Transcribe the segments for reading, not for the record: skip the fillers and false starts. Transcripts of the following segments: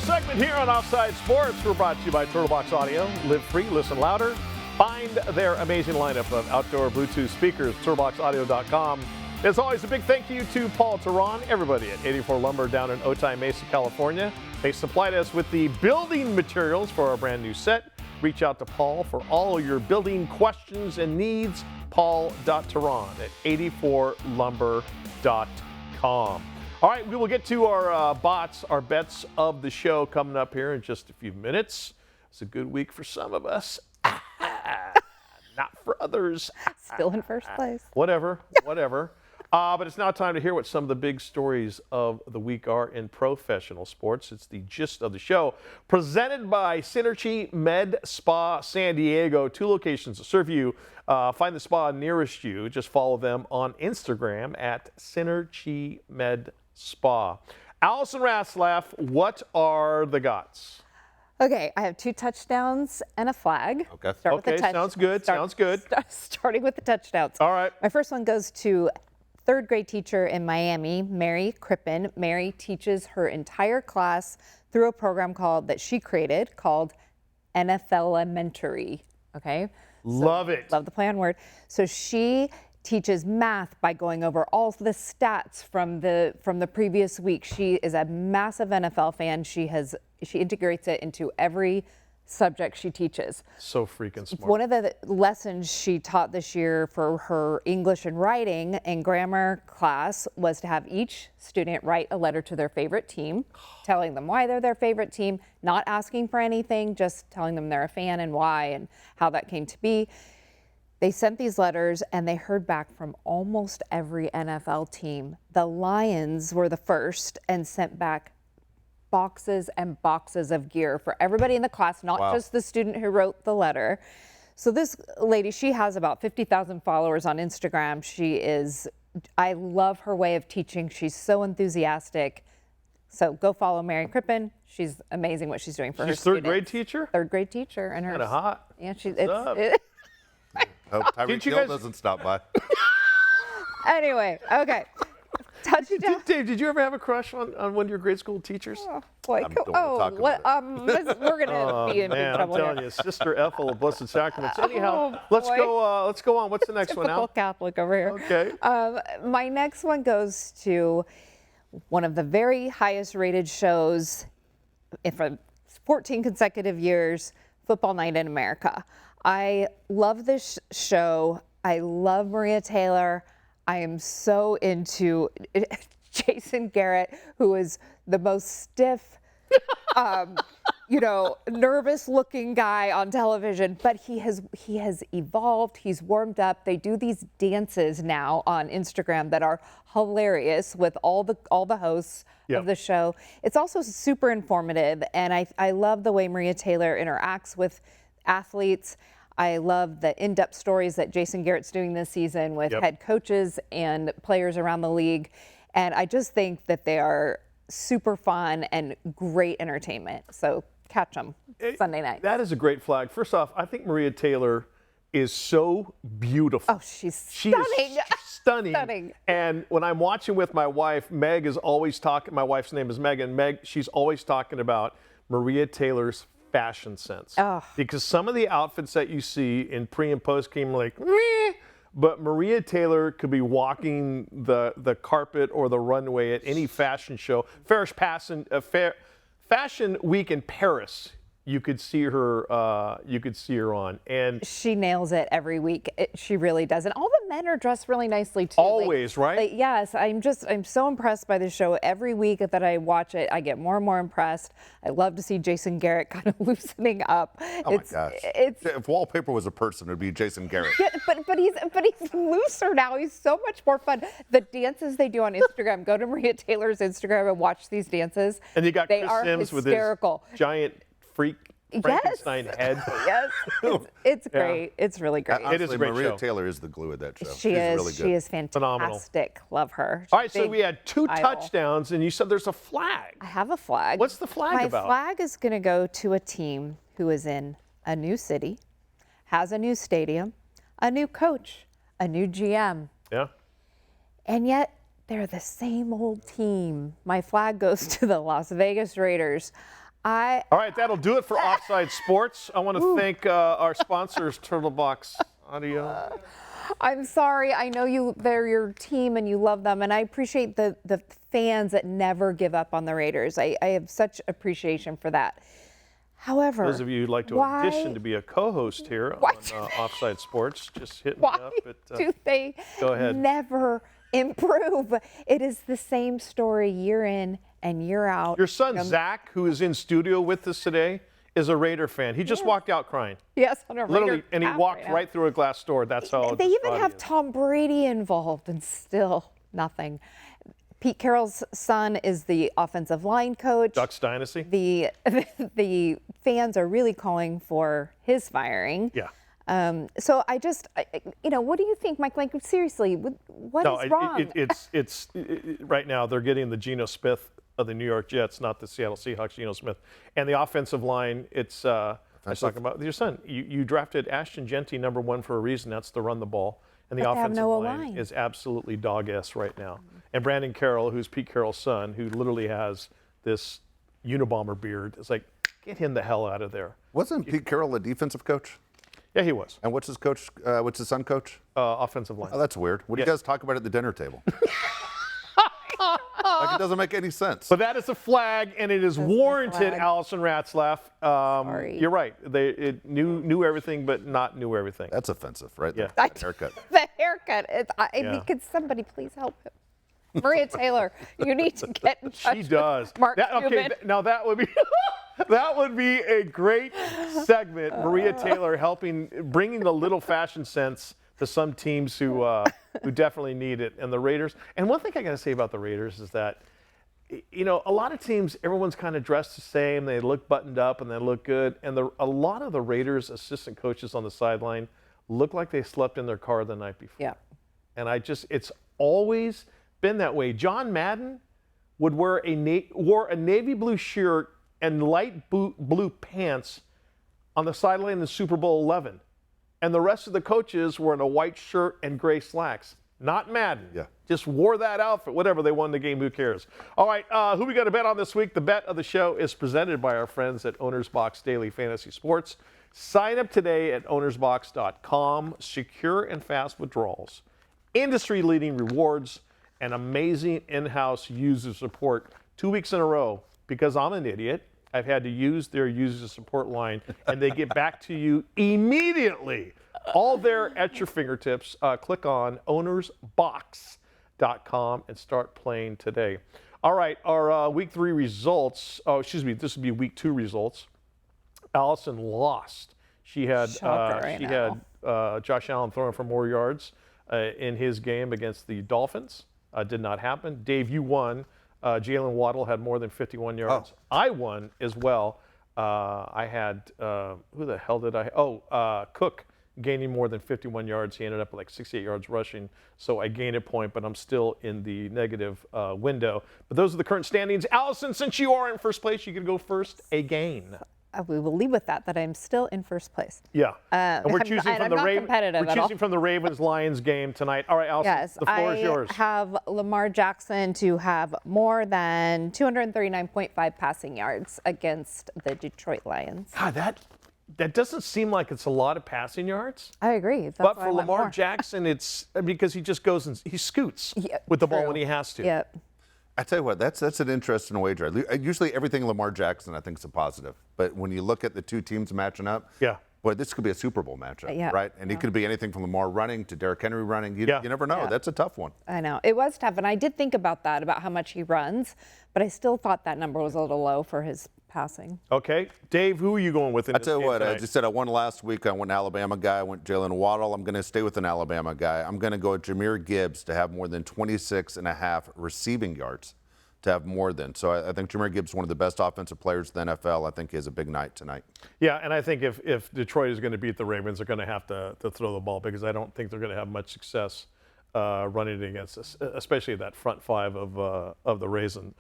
segment here on Offside Sports. We're brought to you by Turtlebox Audio. Live free, listen louder. Find their amazing lineup of outdoor Bluetooth speakers, turtleboxaudio.com. As always, a big thank you to Paul Teran, everybody at 84 Lumber down in Otay Mesa, California. They supplied us with the building materials for our brand new set. Reach out to Paul for all your building questions and needs. Paul.Teran at 84lumber.com. All right, we will get to our our bets of the show coming up here in just a few minutes. It's a good week for some of us. Not for others. Still in first place. Whatever. But it's now time to hear what some of the big stories of the week are in professional sports. It's the gist of the show, presented by Synergy Med Spa San Diego. 2 locations to serve you. Find the spa nearest you. Just follow them on Instagram at Synergy Med Spa. Allison Ratzlaff, what are the gots? Okay, I have 2 touchdowns and a flag. Okay, sounds good. Starting with the touchdowns. All right. My first one goes to 3rd grade teacher in Miami, Mary Crippen. Mary teaches her entire class through a program that she created called NFL Elementary. Okay. Love it. Love the play on word. So she teaches math by going over all the stats from the previous week. She is a massive NFL fan. She integrates it into every subject she teaches. So freaking smart. One of the lessons she taught this year for her English and writing and grammar class was to have each student write a letter to their favorite team, telling them why they're their favorite team, not asking for anything, just telling them they're a fan and why and how that came to be. They sent these letters and they heard back from almost every NFL team. The Lions were the first and sent back boxes and boxes of gear for everybody in the class, not just the student who wrote the letter. So this lady, she has about 50,000 followers on Instagram. I love her way of teaching. She's so enthusiastic. So go follow Mary Crippen. She's amazing what she's doing for her students. She's 3rd grade teacher? 3rd grade teacher. And kind of hot. Yeah, Hope Tyreek Hill doesn't stop by. Anyway, okay. Touchdown. Dave, did you ever have a crush on one of your grade school teachers? We're gonna be in big trouble I'm telling here. you, Sister Ethel of Blessed Sacraments. Anyhow, let's go on. What's the next one now? Typical Catholic over here. Okay. My next one goes to one of the very highest rated shows for 14 consecutive years, Football Night in America. I love this show. I love Maria Taylor. I am so into Jason Garrett, who is the most stiff, nervous looking guy on television, but he has evolved. He's warmed up. They do these dances now on Instagram that are hilarious with all the hosts of the show. It's also super informative, and I love the way Maria Taylor interacts with athletes. I love the in-depth stories that Jason Garrett's doing this season with head coaches and players around the league. And I just think that they are super fun and great entertainment. So catch them Sunday night. That is a great flag. First off, I think Maria Taylor is so beautiful. Oh, she's stunning. Stunning. And when I'm watching with my wife, Meg is always talking. My wife's name is Megan. Meg, she's always talking about Maria Taylor's fashion sense. Because some of the outfits that you see in pre and post game like meh, but Maria Taylor could be walking the carpet or the runway at any fashion show. Fashion Week in Paris, you could see her on, and she nails it every week. She really does, and all the men are dressed really nicely too. Always, right? Yes, I'm so impressed by the show. Every week that I watch it, I get more and more impressed. I love to see Jason Garrett kind of loosening up. Oh my gosh! If wallpaper was a person, it'd be Jason Garrett. Yeah, but he's looser now. He's so much more fun. The dances they do on Instagram. Go to Maria Taylor's Instagram and watch these dances. And you got Chris Sims hysterical. With his giant freak Frankenstein head. Yes, it's great. It's really great. Honestly, it is a great Maria show. Taylor is the glue of that show. She's really good. She is fantastic. Phenomenal. Love her. All right, so we had 2 touchdowns, and you said there's a flag. I have a flag. What's the flag about? My flag is going to go to a team who is in a new city, has a new stadium, a new coach, a new GM. Yeah. And yet they're the same old team. My flag goes to the Las Vegas Raiders. All right, that'll do it for Offside Sports. I want to thank our sponsors, Turtle Box Audio. I'm sorry. I know they're your team and you love them, and I appreciate the fans that never give up on the Raiders. I have such appreciation for that. However, those of you who'd like to audition to be a co-host here on Offside Sports, just hit me up. Do they go ahead. Never improve? It is the same story year in and year out. Your son, Zach, who is in studio with us today, is a Raider fan. He just walked out crying. Yes, on a Raider. Literally, and he walked right through a glass door. That's how they even have Tom Brady involved, and still nothing. Pete Carroll's son is the offensive line coach. Ducks Dynasty. The fans are really calling for his firing. Yeah. So what do you think, Mike? Like, seriously, what is wrong? It's right now they're getting the Geno Smith of the New York Jets, not the Seattle Seahawks, Geno Smith. And the offensive line, I was talking about your son. You drafted Ashton Genty #1 for a reason. That's to run the ball. And the offensive line is absolutely dog-ass right now. And Brandon Carroll, who's Pete Carroll's son, who literally has this Unabomber beard, is like, get him the hell out of there. Wasn't Pete Carroll a defensive coach? Yeah, he was. And what's his son coach? Offensive line. Oh, that's weird. What do you guys talk about at the dinner table? Like, it doesn't make any sense. But that is a flag, and it is warranted, Allison Ratzlaff. Sorry. You're right. They knew everything, but not knew everything. That's offensive, right? Yeah. That haircut. The haircut. I mean, could somebody please help him? Maria Taylor, you need to get in touch. She does. With Mark Okay, now that would be that would be a great segment. Maria Taylor bringing the little fashion sense to some teams who definitely need it, and the Raiders. And one thing I got to say about the Raiders is that, a lot of teams, everyone's kind of dressed the same. They look buttoned up and they look good. And a lot of the Raiders assistant coaches on the sideline look like they slept in their car the night before. Yeah. And it's always been that way. John Madden would wore a navy blue shirt and light blue pants on the sideline in Super Bowl 11. And the rest of the coaches were in a white shirt and gray slacks. Not Madden. Yeah. Just wore that outfit. Whatever, they won the game, who cares? All right, who we got to bet on this week? The bet of the show is presented by our friends at Owner's Box Daily Fantasy Sports. Sign up today at ownersbox.com. Secure and fast withdrawals, industry-leading rewards, and amazing in-house user support 2 weeks in a row. Because I'm an idiot, I've had to use their user support line, and they get back to you immediately. All there at your fingertips. Click on ownersbox.com and start playing today. All right, our week 3 results. Oh, excuse me, this would be week 2 results. Allison lost. She had Josh Allen throwing for more yards in his game against the Dolphins. Did not happen. Dave, you won. Jalen Waddle had more than 51 yards. Oh. I won as well. I had, who the hell did I? Cook gaining more than 51 yards. He ended up with like 68 yards rushing. So I gained a point, but I'm still in the negative window. But those are the current standings. Allison, since you are in first place, you can go first again. We will leave with that I'm still in first place. Yeah. And we're choosing from the Ravens-Lions game tonight. All right, Allison, yes, the floor is yours. I have Lamar Jackson to have more than 239.5 passing yards against the Detroit Lions. God, that doesn't seem like it's a lot of passing yards. I agree. But for Lamar Jackson, it's because he just goes and he scoots with the ball when he has to. Yep. I tell you what, that's an interesting wager. Usually everything Lamar Jackson I think is a positive. But when you look at the two teams matching up, boy, this could be a Super Bowl matchup, right? And it could be anything from Lamar running to Derrick Henry running. You never know. That's a tough one. I know. It was tough. And I did think about that, about how much he runs. But I still thought that number was a little low for his passing. Okay. Dave, who are you going with in this game tonight? I tell you what, I just said I won last week. I went an Alabama guy. I went Jalen Waddle. I'm going to stay with an Alabama guy. I'm going to go with Jahmyr Gibbs to have more than 26.5 receiving yards. To have more than. So I think Jahmyr Gibbs is one of the best offensive players in the NFL. I think he has a big night tonight. Yeah, and I think if Detroit is going to beat the Ravens, they're going to have to throw the ball because I don't think they're going to have much success running against us, especially that front five of the Ravens.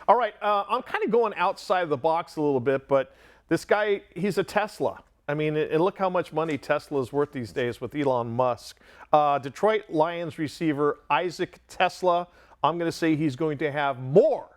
All right, I'm kind of going outside of the box a little bit, but this guy, he's a Tesla. I mean, and look how much money Tesla is worth these days with Elon Musk. Detroit Lions receiver Isaac Tesla. I'm going to say he's going to have more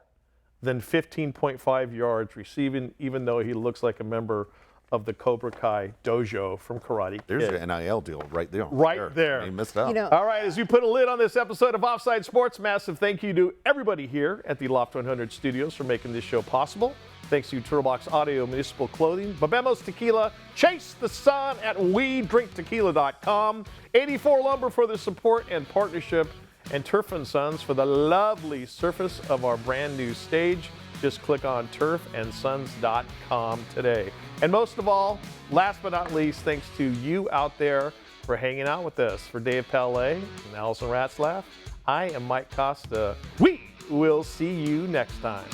than 15.5 yards receiving, even though he looks like a member of the Cobra Kai dojo from Karate Kid. There's your NIL deal right there. Right there. You missed out. You know, All right, as we put a lid on this episode of Offside Sports, massive thank you to everybody here at the Loft 100 Studios for making this show possible. Thanks to Turtlebox Audio, Municipal Clothing, Babemos Tequila, Chase the Sun at WeDrinkTequila.com, 84 Lumber for the support and partnership, and Turf & Sons for the lovely surface of our brand new stage. Just click on turfandsons.com today. And most of all, last but not least, thanks to you out there for hanging out with us. For Dave Palet and Allison Ratzlaff, I am Mike Costa. We will see you next time.